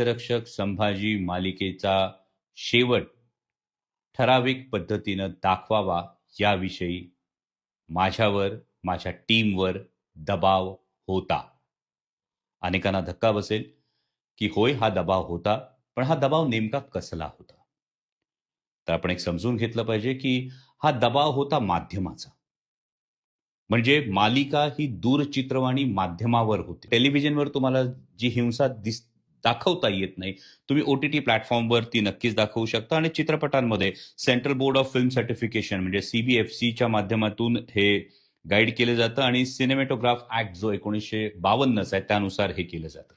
स्वराज्यरक्षक संभाजी मालिकेचा शेवट ठराविक पद्धतीनं दाखवावा याविषयी माझ्यावर, माझ्या टीमवर दबाव होता. अनेकांना धक्का बसेल, की होय हा दबाव होता, पण हा दबाव नेमका कसला होता? तर आपण एक समजून घेतलं पाहिजे, की हा दबाव होता माध्यमाचा. म्हणजे मालिका ही दूरचित्रवाणी माध्यमावर होती. टेलिव्हिजनवर तुम्हाला जी हिंसा दाखवता येत नाही. तुम्ही ओ-टी-टी प्लॅटफॉर्मवर ती नक्कीच दाखवू शकता आणि चित्रपटांमध्ये central board of film certification म्हणजे सी-बी-एफ-सीच्या माध्यमातून हे गाईड केलं जातं आणि सिनेमॅटोग्राफ ॲक्ट जो 1952चा आहे त्यानुसार हे केलं जातं.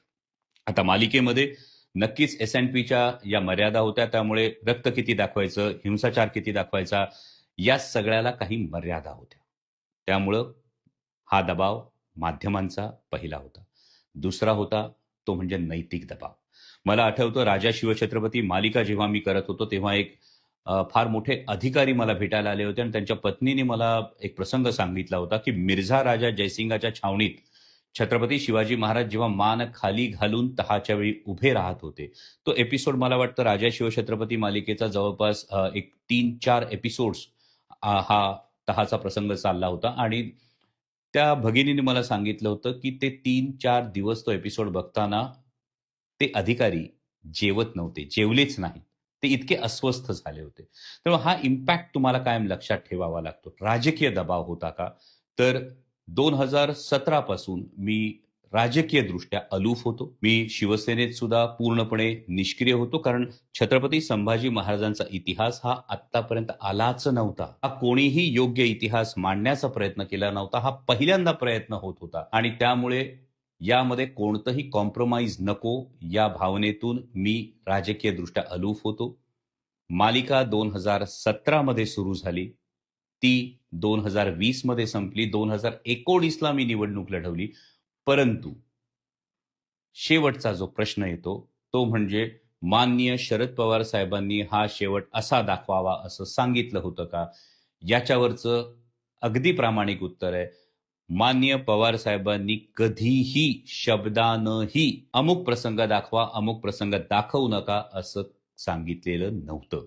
आता मालिकेमध्ये नक्कीच एस-एन-पीच्या या मर्यादा होत्या. त्यामुळे रक्त किती दाखवायचं, हिंसाचार किती दाखवायचा, या सगळ्याला काही मर्यादा होत्या. त्यामुळं हा दबाव माध्यमांचा पहिला होता. दुसरा होता तो म्हणजे नैतिक दबाव. मला आठवतं राजा शिवछत्रपती मालिका जेव्हा मी करत होतो, तेव्हा एक फार मोठे अधिकारी मला भेटायला आले होते आणि त्यांच्या पत्नीने मला एक प्रसंग सांगितला होता, की मिर्झा राजा जयसिंगाच्या छावणीत छत्रपती शिवाजी महाराज जेव्हा मान खाली घालून तहाच्या वेळी उभे राहत होते. तो एपिसोड मला वाटतं राजा शिवछत्रपती मालिकेचा जवळपास एक 3-4 एपिसोड्स हा तहाचा प्रसंग चालला होता आणि त्या भगिनीने मला सांगितलं होतं, की ते 3-4 दिवस तो एपिसोड बघताना ते अधिकारी जेवत नव्हते, जेवलेच नाही. ते इतके अस्वस्थ झाले होते. त्यामुळे हा इम्पॅक्ट तुम्हाला कायम लक्षात ठेवावा लागतो. राजकीय दबाव होता का? तर 2017 पासून मी राजकीयदृष्ट्या अलूफ होतो. मी शिवसेनेत सुद्धा पूर्णपणे निष्क्रिय होतो. कारण छत्रपती संभाजी महाराजांचा इतिहास हा आत्तापर्यंत आलाच नव्हता. हा कोणीही योग्य इतिहास मांडण्याचा प्रयत्न केला नव्हता. हा पहिल्यांदा प्रयत्न होत होता आणि त्यामुळे यामध्ये कोणतंही कॉम्प्रोमाईज नको या भावनेतून मी राजकीयदृष्ट्या अलूफ होतो. मालिका 2017 मध्ये सुरू झाली. ती 2020 मध्ये संपली. 2019ला मी निवडणूक लढवली. परंतु शेवटचा जो प्रश्न येतो, तो म्हणजे माननीय शरद पवार साहेबांनी हा शेवट असा दाखवावा असं सांगितलं होतं का? याच्यावरचं अगदी प्रामाणिक उत्तर आहे, माननीय पवार साहेबांनी कधीही शब्दानंही अमुक प्रसंग दाखवा, अमुक प्रसंग दाखवू नका असं सांगितलेलं नव्हतं.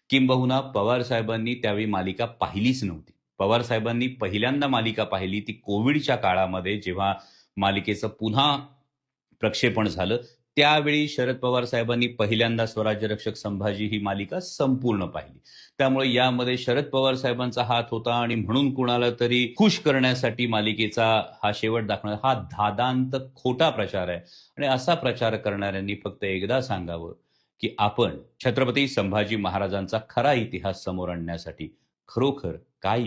किंबहुना पवार साहेबांनी त्यावेळी मालिका पाहिलीच नव्हती. पवार साहेबांनी पहिल्यांदा मालिका पाहिली ती कोविडच्या काळामध्ये जेव्हा मालिकेचं पुन्हा प्रक्षेपण झालं. त्यावेळी शरद पवार साहेबांनी पहिल्यांदा स्वराज्यरक्षक संभाजी ही मालिका संपूर्ण पाहिली. त्यामुळे यामध्ये शरद पवार साहेबांचा हात होता आणि म्हणून कुणाला तरी खुश करण्यासाठी मालिकेचा हा शेवट दाखवणं हा धादांत खोटा प्रचार आहे. आणि असा प्रचार करणाऱ्यांनी फक्त एकदा सांगावं, की आपण छत्रपती संभाजी महाराजांचा खरा इतिहास समोर आणण्यासाठी खरोखर काय